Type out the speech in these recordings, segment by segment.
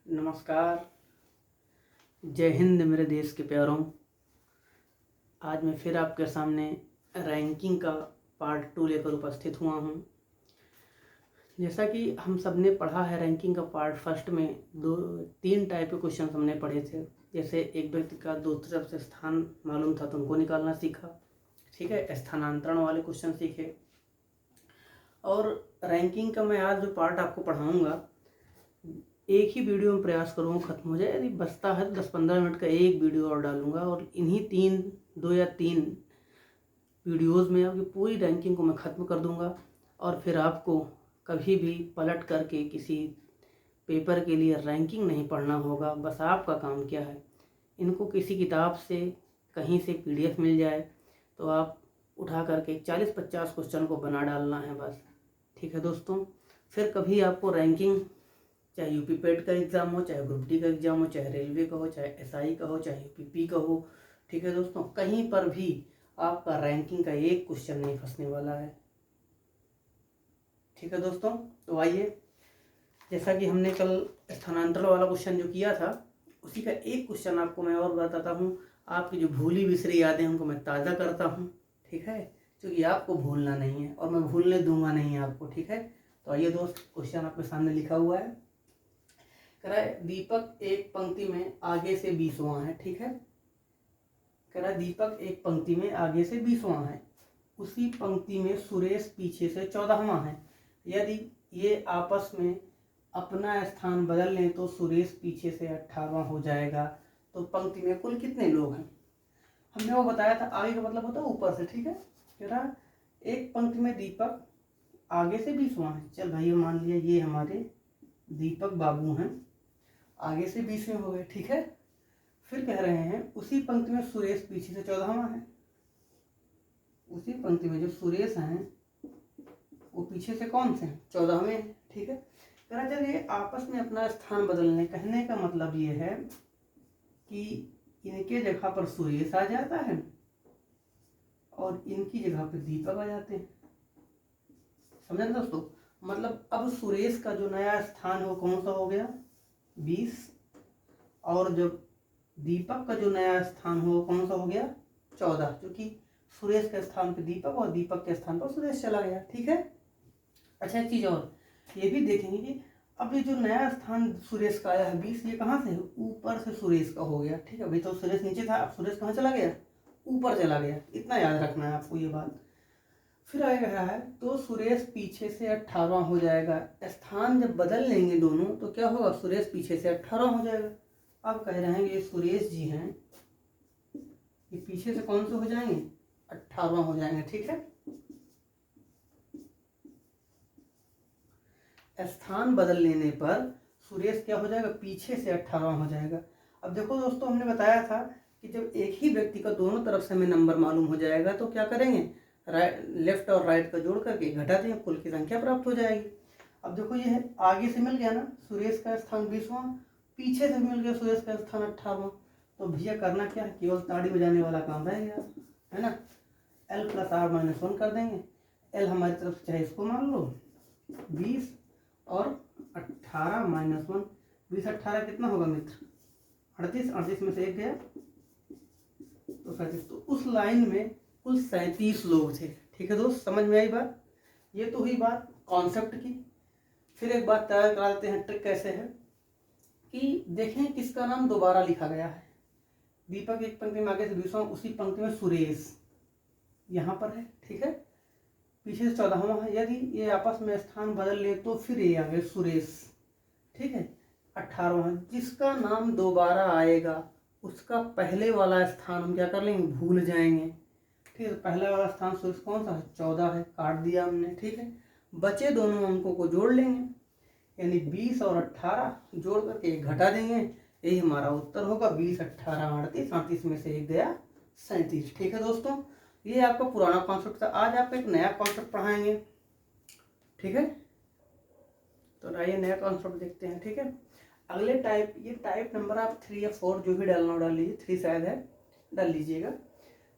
नमस्कार। जय हिंद मेरे देश के प्यारों। आज मैं फिर आपके सामने रैंकिंग का पार्ट 2 लेकर उपस्थित हुआ हूँ। जैसा कि हम सब ने पढ़ा है, रैंकिंग का पार्ट फर्स्ट में 3 टाइप के क्वेश्चन हमने पढ़े थे। जैसे एक व्यक्ति का दूसरी तरफ से स्थान मालूम था तो उनको निकालना सीखा, ठीक है, स्थानांतरण वाले क्वेश्चन सीखे। और रैंकिंग का मैं आज जो पार्ट आपको पढ़ाऊँगा, एक ही वीडियो में प्रयास करूँगा ख़त्म हो जाए। यदि बचता है तो 10-15 मिनट का एक वीडियो और डालूँगा और इन्हीं 2 या 3 वीडियोज़ में आपकी पूरी रैंकिंग को मैं ख़त्म कर दूँगा। और फिर आपको कभी भी पलट करके किसी पेपर के लिए रैंकिंग नहीं पढ़ना होगा। बस आपका काम क्या है, इनको किसी किताब से कहीं से PDF मिल जाए तो आप उठा करके 40-50 क्वेश्चन को बना डालना है बस, ठीक है दोस्तों। फिर कभी आपको रैंकिंग, चाहे यूपी पेट का एग्ज़ाम हो, चाहे ग्रुप डी का एग्ज़ाम हो, चाहे रेलवे का हो, चाहे SI का हो, चाहे UPP का हो, ठीक है दोस्तों, कहीं पर भी आपका रैंकिंग का एक क्वेश्चन नहीं फंसने वाला है, ठीक है दोस्तों। तो आइए, जैसा कि हमने कल स्थानांतरण वाला क्वेश्चन जो किया था, उसी का एक क्वेश्चन आपको मैं और बताता हूँ। आपकी जो भूली बिसरी यादें उनको मैं ताज़ा करता हूँ, ठीक है, क्योंकि आपको भूलना नहीं है और मैं भूलने दूंगा नहीं आपको, ठीक है। तो आइए दोस्त, क्वेश्चन आपके सामने लिखा हुआ है। कह रहा है दीपक एक पंक्ति में आगे से 20वां है, ठीक है। कह रहा है दीपक एक पंक्ति में आगे से 20वां है, उसी पंक्ति में सुरेश पीछे से 14वां है। यदि ये आपस में अपना स्थान बदल लें तो सुरेश पीछे से 18वां हो जाएगा। तो पंक्ति में कुल कितने लोग हैं, हमने वो बताया था। आगे का मतलब होता है ऊपर से, ठीक है। कह रहा एक पंक्ति में दीपक आगे से 20वां है। चल भाई, मान लिया ये हमारे दीपक बाबू हैं, आगे से 20वें हो गए, ठीक है। फिर कह रहे हैं उसी पंक्ति में सुरेश पीछे से 14वां है। उसी पंक्ति में जो सुरेश हैं वो पीछे से कौन से हैं, 14वें, ठीक है। कह रहा जब ये आपस में अपना स्थान बदलने, कहने का मतलब ये है कि इनके जगह पर सुरेश आ जाता है और इनकी जगह पर दीपक आ जाते हैं। समझे ना दोस्तों। मतलब अब सुरेश का जो नया स्थान है वो कौन सा हो गया, 20, और जब दीपक का जो नया स्थान हो वो कौन सा हो गया, 14, क्योंकि सुरेश के स्थान पर दीपक और दीपक के स्थान पर सुरेश चला गया, ठीक है। अच्छा, एक चीज और ये भी देखेंगे कि अब ये जो नया स्थान सुरेश का आया है 20, ये कहाँ से, ऊपर से सुरेश का हो गया, ठीक है। अभी तो सुरेश नीचे था, अब सुरेश कहाँ चला गया, ऊपर चला गया। इतना याद रखना है आपको ये बात। फिर आगे कह रहा है तो सुरेश पीछे से 18वां हो जाएगा। स्थान जब बदल लेंगे दोनों तो क्या होगा, सुरेश पीछे से 18वां हो जाएगा। अब कह रहे हैं ये सुरेश जी हैं, ये पीछे से कौन से हो जाएंगे, 18वां हो जाएंगे, ठीक है। स्थान बदल लेने पर सुरेश क्या हो जाएगा, पीछे से 18वां हो जाएगा। अब देखो दोस्तों, हमने बताया था कि जब एक ही व्यक्ति का दोनों तरफ से हमें नंबर मालूम हो जाएगा तो क्या करेंगे, लेफ्ट और राइट का जोड़ करके घटा देंगे, कुल की संख्या प्राप्त हो जाएगी। अब देखो ये है, आगे से मिल गया ना सुरेश का स्थान 20वां, पीछे से मिल गया सुरेश का स्थान 18वां। तो भैया करना क्या है, केवल ताड़ी बजाने वाला काम रह गया, है ना। L + R - 1 कर देंगे। L हमारी तरफ से चाहे इसको मान लो 20 और 18 - 1, 20 18 कितना होगा मित्र, 38, 38 में से एक गया तो 37। तो उस लाइन में कुल 37 लोग थे, ठीक है दोस्त। समझ में आई बात। ये तो हुई बात कॉन्सेप्ट की। फिर एक बात तैयार करा देते हैं, ट्रिक कैसे है कि देखें किसका नाम दोबारा लिखा गया है। दीपक एक पंक्ति में आगे से 20वां, उसी पंक्ति में सुरेश यहाँ पर है, ठीक है, पीछे से 14वां है। यदि ये आपस में स्थान बदल ले तो फिर ये आ गए सुरेश, ठीक है, 18वां। जिसका नाम दोबारा आएगा उसका पहले वाला स्थान हम क्या कर लेंगे, भूल जाएंगे, ठीक है। पहले वाला स्थान सुरेश कौन सा है, 14 है, काट दिया हमने, ठीक है। बचे दोनों अंकों को जोड़ लेंगे, यानी 20 और 18 जोड़ करके घटा देंगे, यही हमारा उत्तर होगा। 20 18 38, 38 में से एक गया 37, ठीक है दोस्तों। ये आपका पुराना कॉन्सेप्ट था। आज आपको एक नया कॉन्सेप्ट पढ़ाएंगे, ठीक है। तो आइए नया कॉन्सेप्ट देखते हैं, ठीक है। अगले टाइप, ये टाइप नंबर आप 3 या 4 जो भी डालना डाल लीजिए, 3 शायद है, डाल लीजिएगा।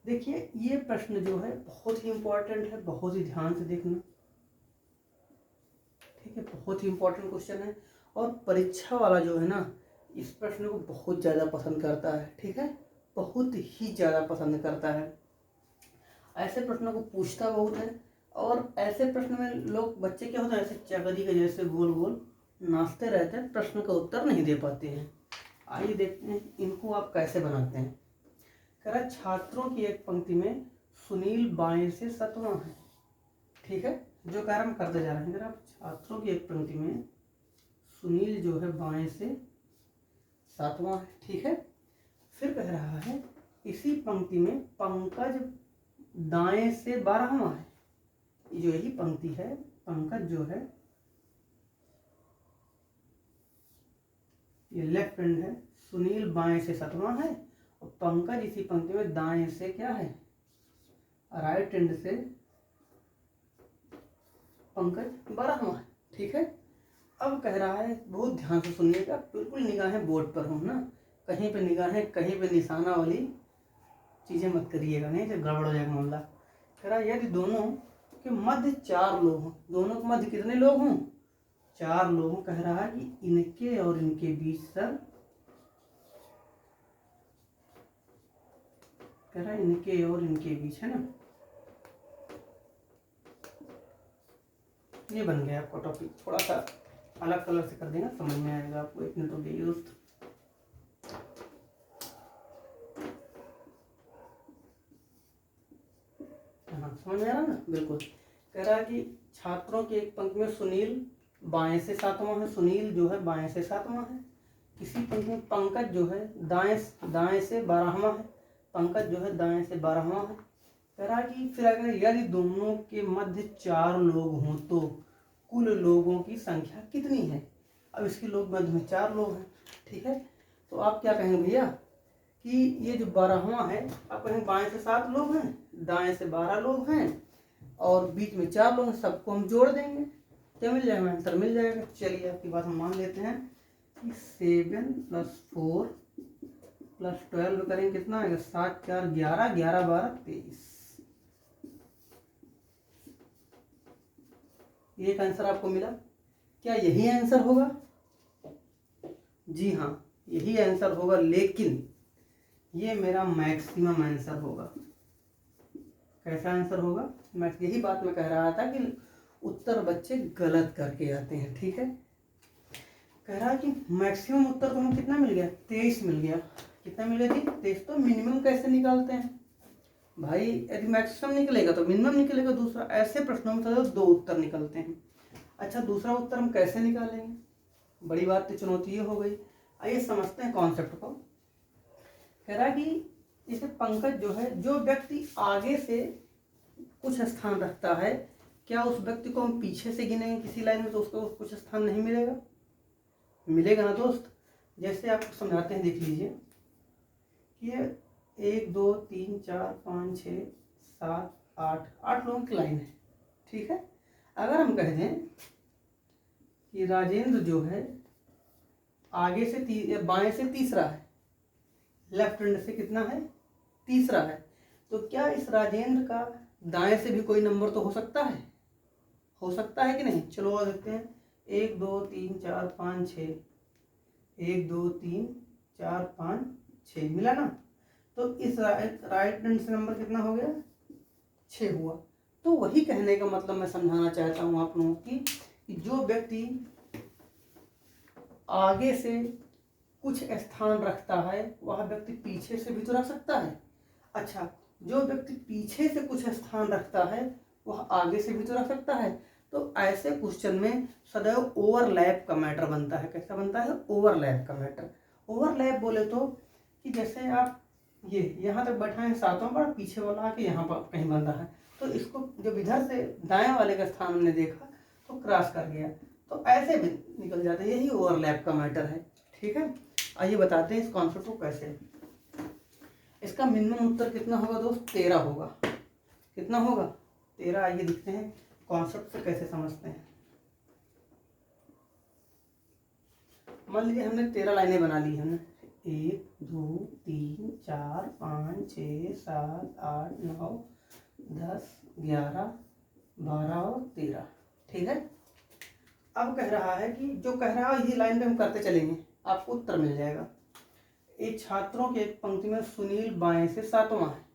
देखिए ये प्रश्न जो है बहुत ही इंपॉर्टेंट है, बहुत ही ध्यान से देखना, ठीक है। बहुत ही इंपॉर्टेंट क्वेश्चन है और परीक्षा वाला जो है ना, इस प्रश्न को बहुत ज़्यादा पसंद करता है, ठीक है, बहुत ही ज़्यादा पसंद करता है। ऐसे प्रश्नों को पूछता बहुत है, और ऐसे प्रश्न में लोग बच्चे क्या होता है, ऐसे चकरी के जैसे गोल गोल नाचते रहते हैं, प्रश्न का उत्तर नहीं दे पाते हैं। आइए देखते हैं इनको आप कैसे बनाते हैं। कह रहा छात्रों की एक पंक्ति में सुनील बाएं से सतवां है, ठीक है, जो कार्य हम करते जा रहे हैं। अगर छात्रों की एक पंक्ति में सुनील जो है बाएं से सातवां है, ठीक है। फिर कह रहा है इसी पंक्ति में पंकज दाएं से 12वां है। जो यही पंक्ति है, पंकज जो है ये लेफ्ट हैंड है, सुनील बाएं से 7वां है, और पंकज इसी पंक्ति में दाएं से क्या है, राइट हैंड से पंकज 12वां है, ठीक है। अब कह रहा है, बहुत ध्यान से सुनिएगा, बिल्कुल निगाहें बोर्ड पर हो ना, कहीं पे निगाहें, कहीं पे निशाना वाली चीजें मत करिएगा, नहीं तो गड़बड़ हो जाएगा मामला। कह रहा है यदि दोनों के मध्य 4 लोग हों, दोनों के मध्य कितने लोग हों, 4 लोग। कह रहा है कि इनके और इनके बीच सर, कह रहा है इनके और इनके बीच, है ना, ये बन गया आपका टॉपिक। थोड़ा सा अलग कलर से कर देना, समझ में आएगा आपको। 1 मिनट हो गई दोस्त। हाँ, समझ में आ रहा ना, बिल्कुल। कह रहा है कि छात्रों की एक पंक्ति में सुनील बाएं से 7वां है, सुनील जो है बाएं से 7वां है। इसी पंक्ति में पंकज जो है दाएं से 12वां है, पंकज जो है दाएं से 12वां है। कह रहा है कि फिर अगर यदि दोनों के मध्य 4 लोग हों तो कुल लोगों की संख्या कितनी है। अब इसके लोग मध्य में 4 लोग हैं, ठीक है। तो आप क्या कहेंगे भैया कि ये जो 12वां है, आप कहेंगे बाएं से 7 लोग हैं, दाएं से 12 लोग हैं, और बीच में 4 लोग हैं, सबको हम जोड़ देंगे, क्या मिल जाएगा, आंसर मिल जाएगा। चलिए आपकी बात हम मान लेते हैं कि 7 + 4 + 12 करेंगे, कितना आएगा, 7 4 11, 11 12 23। एक आंसर आपको मिला। क्या यही आंसर होगा? जी हाँ, यही आंसर होगा, लेकिन ये मेरा मैक्सिमम आंसर होगा। कैसा आंसर होगा? यही बात मैं कह रहा था कि उत्तर बच्चे गलत करके आते हैं, ठीक है। कह रहा है कि मैक्सिमम उत्तर तो हमें कितना मिल गया, 23 मिल गया। कितना मिल गया जी, 23। तो मिनिमम कैसे निकालते हैं भाई? यदि मैक्सिमम निकलेगा तो मिनिमम निकलेगा। दूसरा, ऐसे प्रश्नों में तो 2 उत्तर निकलते हैं। अच्छा, दूसरा उत्तर हम कैसे निकालेंगे? बड़ी बात तो चुनौती ये हो गई। आइए समझते हैं कॉन्सेप्ट को। कह रहा है कि जैसे पंकज जो है, जो व्यक्ति आगे से कुछ स्थान रखता है, क्या उस व्यक्ति को हम पीछे से गिनेंगे किसी लाइन में तो उसको कुछ स्थान नहीं मिलेगा? मिलेगा ना दोस्त। जैसे आपको समझाते हैं, देख लीजिए कि ये 1 2 3 4 5 6 7 8 लोगों की लाइन है, ठीक है। अगर हम कह दें कि राजेंद्र जो है आगे से बाएं से तीसरा है, लेफ्ट हैंड से कितना है, तीसरा है, तो क्या इस राजेंद्र का दाएं से भी कोई नंबर तो हो सकता है? हो सकता है कि नहीं? चलो और देखते हैं। 1 2 3 4 5 6, 1 2 3 4 5 6 मिला ना। तो इस राइट हैंड से नंबर कितना हो गया, 6 हुआ। तो वही कहने का मतलब मैं समझाना चाहता हूँ आप लोगों की कि जो व्यक्ति आगे से कुछ स्थान रखता है, वह व्यक्ति पीछे से भी तो रख सकता है। अच्छा, जो व्यक्ति पीछे से कुछ स्थान रखता है, वह आगे से भी तो रख सकता है। तो ऐसे क्वेश्चन में सदैव ओवरलैप का मैटर बनता है। कैसा बनता है? ओवरलैप का मैटर। ओवरलैप बोले तो कि जैसे आप ये यहाँ तक बैठा है 7वां पर, पीछे वाला आके यहाँ पर कहीं बन रहा है, तो इसको जब इधर से दाएं वाले का स्थान हमने देखा तो क्रॉस कर गया, तो ऐसे भी निकल जाते हैं। यही ओवरलैप का मैटर है, ठीक है। आइए बताते हैं इस कॉन्सेप्ट को कैसे। इसका मिनिमम उत्तर कितना होगा दोस्त? 13 होगा। कितना होगा? 13। आइए देखते हैं कॉन्सेप्ट से कैसे समझते हैं। मान लीजिए हमने 13 लाइनें बना ली हमने, 1 2 3 4 5 6 7 8 9 10 11 12 और 13, ठीक है। अब कह रहा है कि जो कह रहा है यही लाइन पे हम करते चलेंगे, आपको उत्तर मिल जाएगा। एक छात्रों के एक पंक्ति में सुनील बाएं से सातवां है।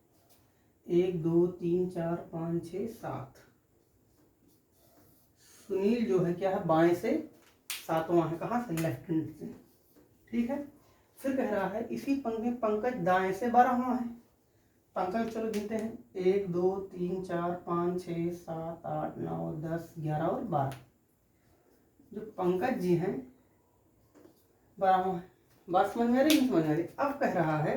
1 2 3 4 5 6 7। सुनील जो है क्या है, बाएं से सातवां है। कहाँ से? लेफ्ट हैंड से। ठीक है। फिर कह रहा है इसी पंक्ति में पंकज दाएं से 12वां है। पंकज चलो गिनते हैं, 1 2 3 4 5 6 7 8 9 10 11 और 12। जो पंकज जी हैं 12वां है। बात समझ में आ रही? नहीं समझ में आ रही? अब कह रहा है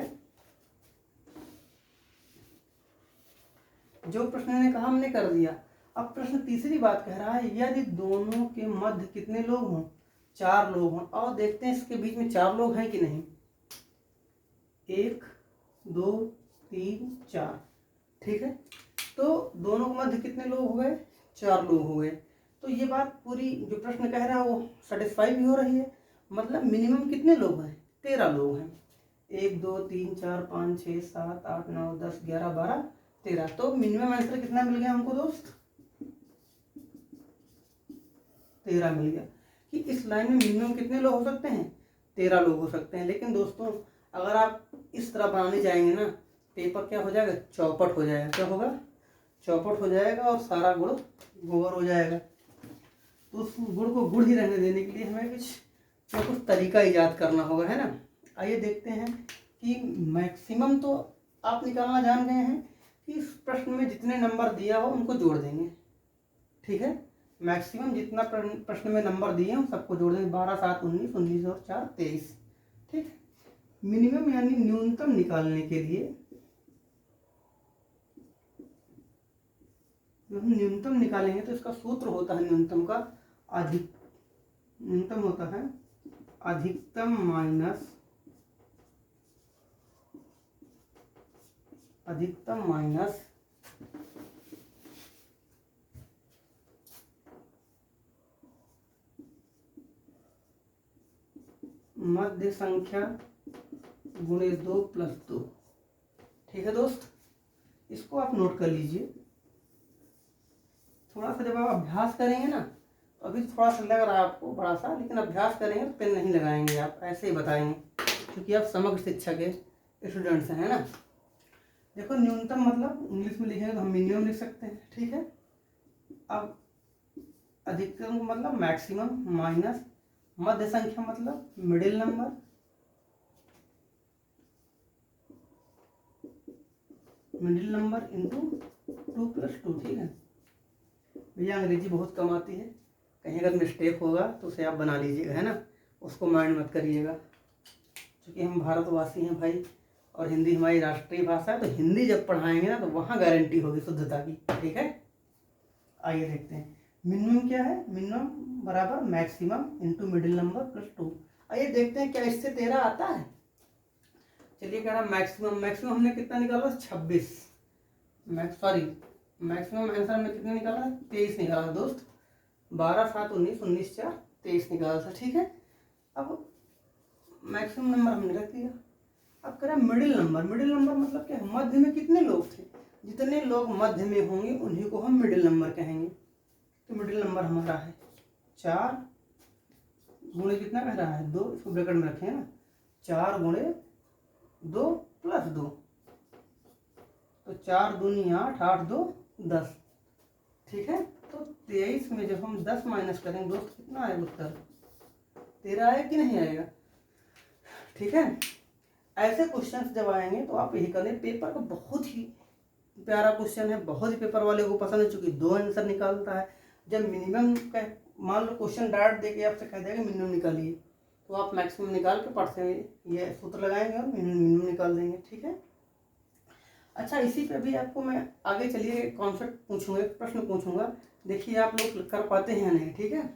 जो प्रश्न ने कहा हमने कर दिया। अब प्रश्न तीसरी बात कह रहा है यदि दोनों के मध्य कितने लोग हों? 4 लोग हों। और देखते हैं इसके बीच में 4 लोग हैं कि नहीं। 1 2 3 4। ठीक है। तो दोनों के मध्य कितने लोग हो गए? 4 लोग हो गए। तो ये बात पूरी जो प्रश्न कह रहा है वो सेटिस्फाई भी हो रही है। मतलब मिनिमम कितने लोग हैं? 13 लोग हैं। 1 2 3 4 5 6 7 8 9 10 11 12 13। तो मिनिमम आंसर कितना मिल गया हमको दोस्त? 13 मिल गया। कि इस लाइन में मिनिमम कितने लोग हो सकते हैं? 13 लोग हो सकते हैं। लेकिन दोस्तों अगर आप इस तरह बनाने जाएंगे ना, पेपर क्या हो जाएगा? चौपट हो जाएगा। क्या होगा? चौपट हो जाएगा और सारा गुड़ गोबर हो जाएगा। तो उस गुड़ को गुड़ ही रहने देने के लिए हमें कुछ तरीका ईजाद करना होगा, है ना। आइए देखते हैं कि मैक्सिमम तो आप निकालना जान गए हैं कि इस प्रश्न में जितने नंबर दिया हो उनको जोड़ देंगे। ठीक है। मैक्सिमम जितना प्रश्न में नंबर दिए हैं सबको जोड़ देंगे। 12 7 19 19 और 4 23। ठीक है। मिनिमम यानी न्यूनतम निकालने के लिए जब हम न्यूनतम निकालेंगे तो इसका सूत्र होता है न्यूनतम का न्यूनतम होता है अधिकतम माइनस मध्य संख्या गुणे 2 + 2। ठीक है दोस्त, इसको आप नोट कर लीजिए। थोड़ा सा जब आप अभ्यास करेंगे ना, तो अभी थोड़ा सा लग रहा है आपको बड़ा सा, लेकिन अभ्यास करेंगे तो पेन नहीं लगाएंगे आप, ऐसे ही बताएंगे, क्योंकि आप समग्र शिक्षा के स्टूडेंट्स हैं ना। देखो न्यूनतम मतलब इंग्लिश में लिखेंगे तो हम मिनिमम लिख सकते हैं। ठीक है। अब अधिकतम मतलब मैक्सिमम माइनस मध्य संख्या मतलब मिडिल नंबर, इंटू 2 + 2। ठीक है। भैया अंग्रेजी बहुत कम आती है, कहीं अगर मिस्टेक होगा तो उसे आप बना लीजिएगा, है ना, उसको माइंड मत करिएगा। क्योंकि हम भारतवासी हैं भाई, और हिंदी हमारी राष्ट्रीय भाषा है, तो हिंदी जब पढ़ाएंगे ना तो वहाँ गारंटी होगी शुद्धता की। ठीक है। आइए देखते हैं मिनिमम क्या है। मिनिमम बराबर मैक्सिमम इंटू मिडिल नंबर + 2। आइए देखते हैं क्या इससे 13 आता है। चलिए कह रहा मैक्सिमम हमने कितना निकाला? 26। मैक्सिमम आंसर हमने कितना निकाला? 23 निकाला दोस्त। 12 7 19 19 4 23 निकाला था। ठीक है। अब मैक्सिमम नंबर हमने रख दिया। अब कह रहा मिडिल नंबर मतलब क्या? मध्य में कितने लोग थे? जितने लोग मध्य में होंगे उन्हीं को हम मिडिल नंबर कहेंगे। तो मिडिल नंबर हमारा है 4 गुणे कितना कह रहा है? 2। इसको ब्रैकेट में रखें ना, 4 गुणे 2 + 2। तो 4 दूनी 8, 8 2 10। ठीक है। तो 23 में जब हम 10 माइनस करेंगे दोस्त कितना आएगा उत्तर? 13 आएगा कि नहीं आएगा? ठीक है। ऐसे क्वेश्चंस जब आएंगे तो आप यही करें। पेपर का बहुत ही प्यारा क्वेश्चन है, बहुत ही पेपर वाले को पसंद है, चूंकि 2 आंसर निकालता है। जब मिनिमम का मान लो क्वेश्चन डायरेक्ट देके आपसे कह देगा मिनिमम निकालिए, तो आप मैक्सिमम निकाल के पढ़ते हुए ये सूत्र लगाएंगे और मिनिमम निकाल देंगे। ठीक है। अच्छा, इसी पे भी आपको मैं आगे चलिए कॉन्सेप्ट पूछूंगा, एक प्रश्न पूछूंगा, देखिए आप लोग कर पाते हैं या नहीं। ठीक है।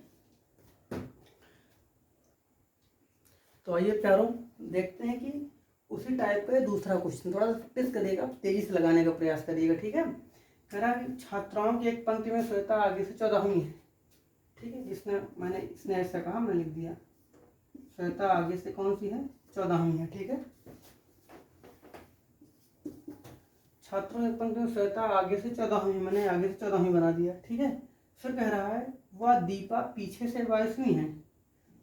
तो आइए प्यारों देखते हैं कि उसी टाइप का दूसरा क्वेश्चन, थोड़ा सा प्रैक्टिस करिएगा, तेजी से लगाने का प्रयास करिएगा। ठीक है। कह रहा है छात्राओं की एक पंक्ति में श्वेता आगे से 14वीं है। ठीक है। इसने ऐसा कहा, मैं लिख दिया। श्वेता आगे से कौन सी है? 14वीं है। ठीक है। छात्रों की एक पंक्ति में श्वेता आगे से 14वीं, मैंने आगे से 14वीं बना दिया। ठीक है। फिर कह रहा है वह दीपा पीछे से 22वीं है।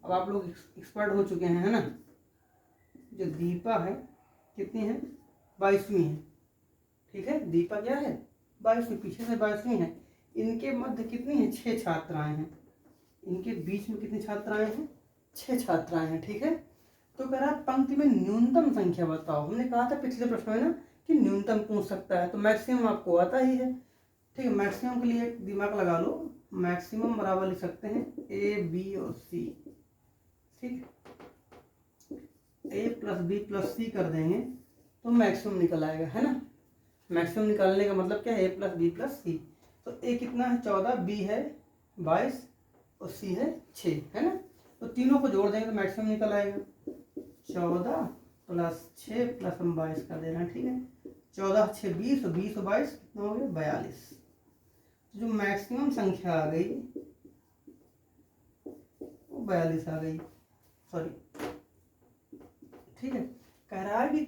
अब आप लोग एक्सपर्ट हो चुके हैं, है ना। जो दीपा है कितनी है, 22वीं है, ठीक है। दीपा क्या है, 22वीं, पीछे से 22वीं है। इनके मध्य कितनी है, 6 छात्राएं हैं। इनके बीच में कितनी छात्राएं हैं, 6 छात्राएं हैं, ठीक है। तो कह रहा है पंक्ति में न्यूनतम संख्या बताओ। हमने कहा था पिछले प्रश्न में ना कि न्यूनतम पूछ सकता है, तो मैक्सिमम आपको आता ही है, ठीक है। मैक्सिमम के लिए दिमाग लगा लो, मैक्सिमम बराबर लिख सकते हैं ए बी और सी, ठीक। ए प्लस बी प्लस सी कर देंगे तो मैक्सिमम निकल आएगा, है ना। मैक्सिमम निकालने का मतलब क्या है, ए प्लस बी प्लस सी। तो ए कितना है 14, बी है 22 और सी है 6, है ना। तो तीनों को जोड़ देंगे तो मैक्सिमम निकल आएगा 14 प्लस 6 प्लस हम 22 कर दे रहे हैं, ठीक है। 14 6 20 और 20 और 22 कितना हो गया, 42। जो मैक्सिमम संख्या आ गई वो 42 आ गई, सॉरी, ठीक है। कह रहा है कि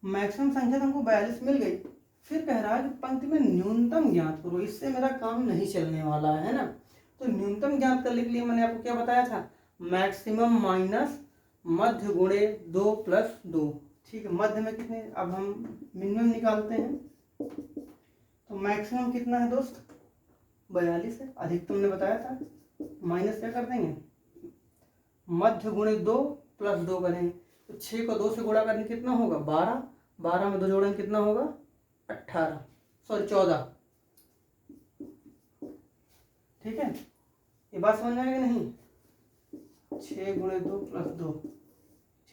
मैक्सिमम संख्या तो हमको 42 मिल गई, फिर कह रहा है कि पंक्ति में न्यूनतम ज्ञात करो। इससे मेरा काम नहीं चलने वाला है ना। तो न्यूनतम ज्ञात करने के लिए मैंने आपको क्या बताया था, मैक्सिमम माइनस मध्य गुणे 2 प्लस 2, ठीक है। मध्य में कितने, अब हम मिनिमम निकालते हैं तो मैक्सिमम कितना है दोस्त, 42 है। अधिकतम ने बताया था, माइनस क्या कर देंगे, मध्य गुणे 2 प्लस 2 करेंगे तो 6 को 2 से गुणा करने कितना होगा, 12, 12 में 2 जोड़ेंगे कितना होगा, 18, सॉरी 14, ठीक है। ये बात समझ में आएगी नहीं, 6 गुणे 2 प्लस 2,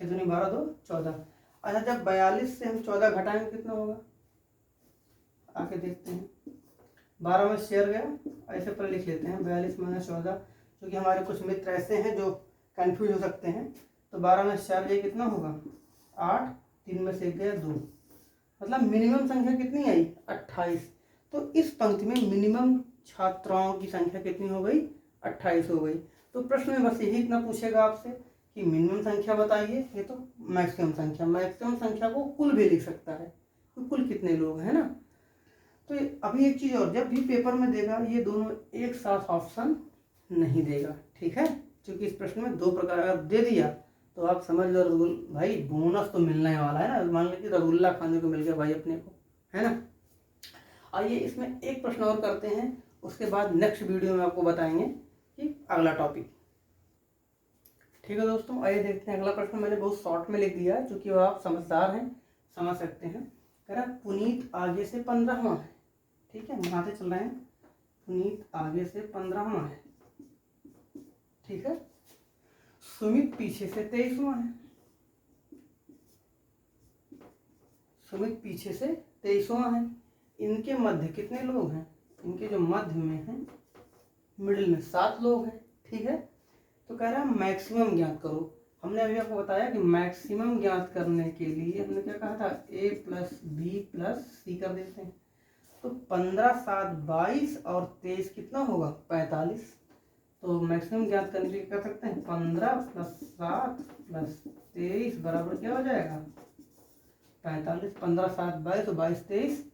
6 दूनी 12, 2 14। अच्छा, जब 42 से हम 14 घटाएंगे कितना होगा, आके देखते हैं। 12 में शेयर गया, ऐसे पर लिख लेते हैं 42 माइनस 14, क्योंकि हमारे कुछ मित्र ऐसे हैं जो कंफ्यूज हो सकते हैं। तो 12 में शेयर गया कितना होगा, 8, 3 में से गया 2, मतलब मिनिमम संख्या कितनी आई, 28। तो इस पंक्ति में मिनिमम छात्राओं की संख्या कितनी हो गई, 28 हो गई। तो प्रश्न में बस यही इतना पूछेगा आपसे कि मिनिमम संख्या बताइए, ये तो मैक्सिमम संख्या, मैक्सिमम संख्या को कुल भी लिख सकता है तो कुल कितने लोग हैं ना। तो अभी एक चीज़ और, जब भी पेपर में देगा ये दोनों एक साथ ऑप्शन नहीं देगा, ठीक है। क्योंकि इस प्रश्न में 2 प्रकार अगर दे दिया तो आप समझ लो भाई बोनस तो मिलने वाला है ना। मान लीजिए रसगुल्ला खाने को मिल गया भाई अपने को, है ना। आइए इसमें एक प्रश्न और करते हैं, उसके बाद नेक्स्ट वीडियो में आपको बताएंगे कि अगला टॉपिक, ठीक है दोस्तों। आइए देखते हैं अगला प्रश्न। मैंने बहुत शॉर्ट में लिख दिया है, क्योंकि आप समझदार हैं, समझ सकते हैं। कह रहा पुनीत आगे से 15वां है, ठीक है, बनाते चल रहे हैं। पुनीत आगे से 15वां है, ठीक है। सुमित पीछे से 23वां है, सुमित पीछे से 23वां है। इनके मध्य कितने लोग हैं, इनके जो मध्य में हैं, मिडिल में 7 लोग हैं, ठीक है। तो कह रहा है मैक्सिमम ज्ञात करो। हमने अभी आपको बताया कि मैक्सिमम ज्ञात करने के लिए हमने क्या कहा था, a प्लस बी प्लस सी कर देते हैं। तो 15 7 22 और 23 कितना होगा, 45। तो मैक्सिमम ज्ञात करने के लिए कर सकते हैं 15 प्लस 7 प्लस 23 बराबर क्या हो जाएगा, 45। 15 7 22 और 22 23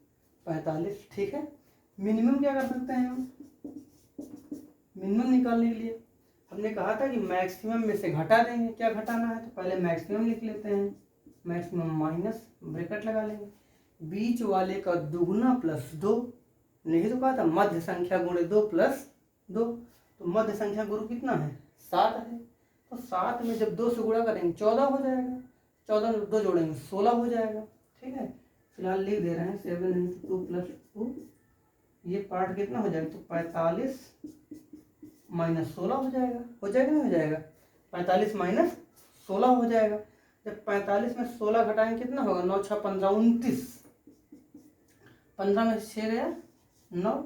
45, ठीक है। मिनिमम क्या कर सकते हैं हम, मिनिमम निकालने के लिए हमने कहा था कि मैक्सिमम में से घटा देंगे। क्या घटाना है, तो पहले मैक्सिमम लिख लेते हैं, मैक्सिमम माइनस ब्रैकेट लगा लेंगे, बीच वाले का दुगुना प्लस 2, नहीं तो कहा था मध्य संख्या गुणे 2 प्लस 2। तो मध्य संख्या गुरु कितना है, 7 है। तो 7 में जब 2 से गुणा करेंगे 14 हो जाएगा, 14 में 2 जोड़ेंगे 16 हो जाएगा, ठीक है। फिलहाल लिख दे रहे हैं 7 × 2 + 2, ये पार्ट कितना हो जाएगा, तो 45 माइनस 16 हो जाएगा, हो जाएगा नहीं हो जाएगा, 45 माइनस 16 हो जाएगा। जब 45 में 16 घटाएंगे कितना होगा, 9 6 15 29, 15 में 6 गया 9,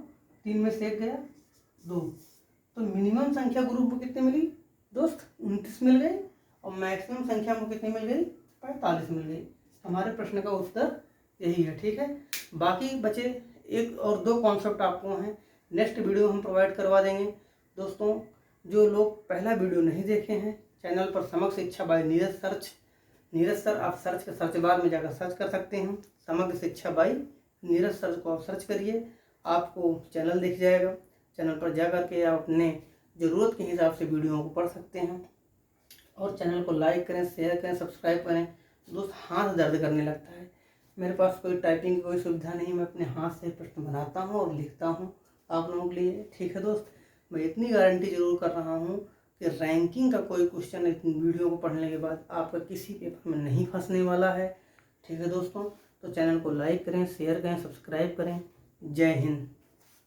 3 में से 1 गया 2। तो मिनिमम संख्या ग्रुप को कितनी मिली दोस्त, 29 मिल गई, और मैक्सिमम संख्या को कितनी मिल गई, 45 मिल गई। हमारे प्रश्न का उत्तर यही है, ठीक है। बाकी बचे 1 और 2 कॉन्सेप्ट आपको हैं, नेक्स्ट वीडियो हम प्रोवाइड करवा देंगे दोस्तों। जो लोग पहला वीडियो नहीं देखे हैं, चैनल पर समग्र शिक्षा बाय नीरज सर आप सर्च के सर्च बार में जाकर सर्च कर सकते हैं, समग्र शिक्षा बाय नीरज सर को आप सर्च करिए, आपको चैनल दिख जाएगा। चैनल पर जा कर के आप अपने ज़रूरत के हिसाब से वीडियो को पढ़ सकते हैं। और चैनल को लाइक करें, शेयर करें, सब्सक्राइब करें। दोस्त हाथ दर्द करने लगता है, मेरे पास कोई टाइपिंग की कोई सुविधा नहीं, मैं अपने हाथ से प्रश्न बनाता हूँ और लिखता हूँ आप लोगों के लिए। ठीक है दोस्त, मैं इतनी गारंटी ज़रूर कर रहा हूँ कि रैंकिंग का कोई क्वेश्चन इस वीडियो को पढ़ने के बाद आपका किसी पेपर में नहीं फंसने वाला है। ठीक है दोस्तों, तो चैनल को लाइक करें, शेयर करें, सब्सक्राइब करें। जय हिंद।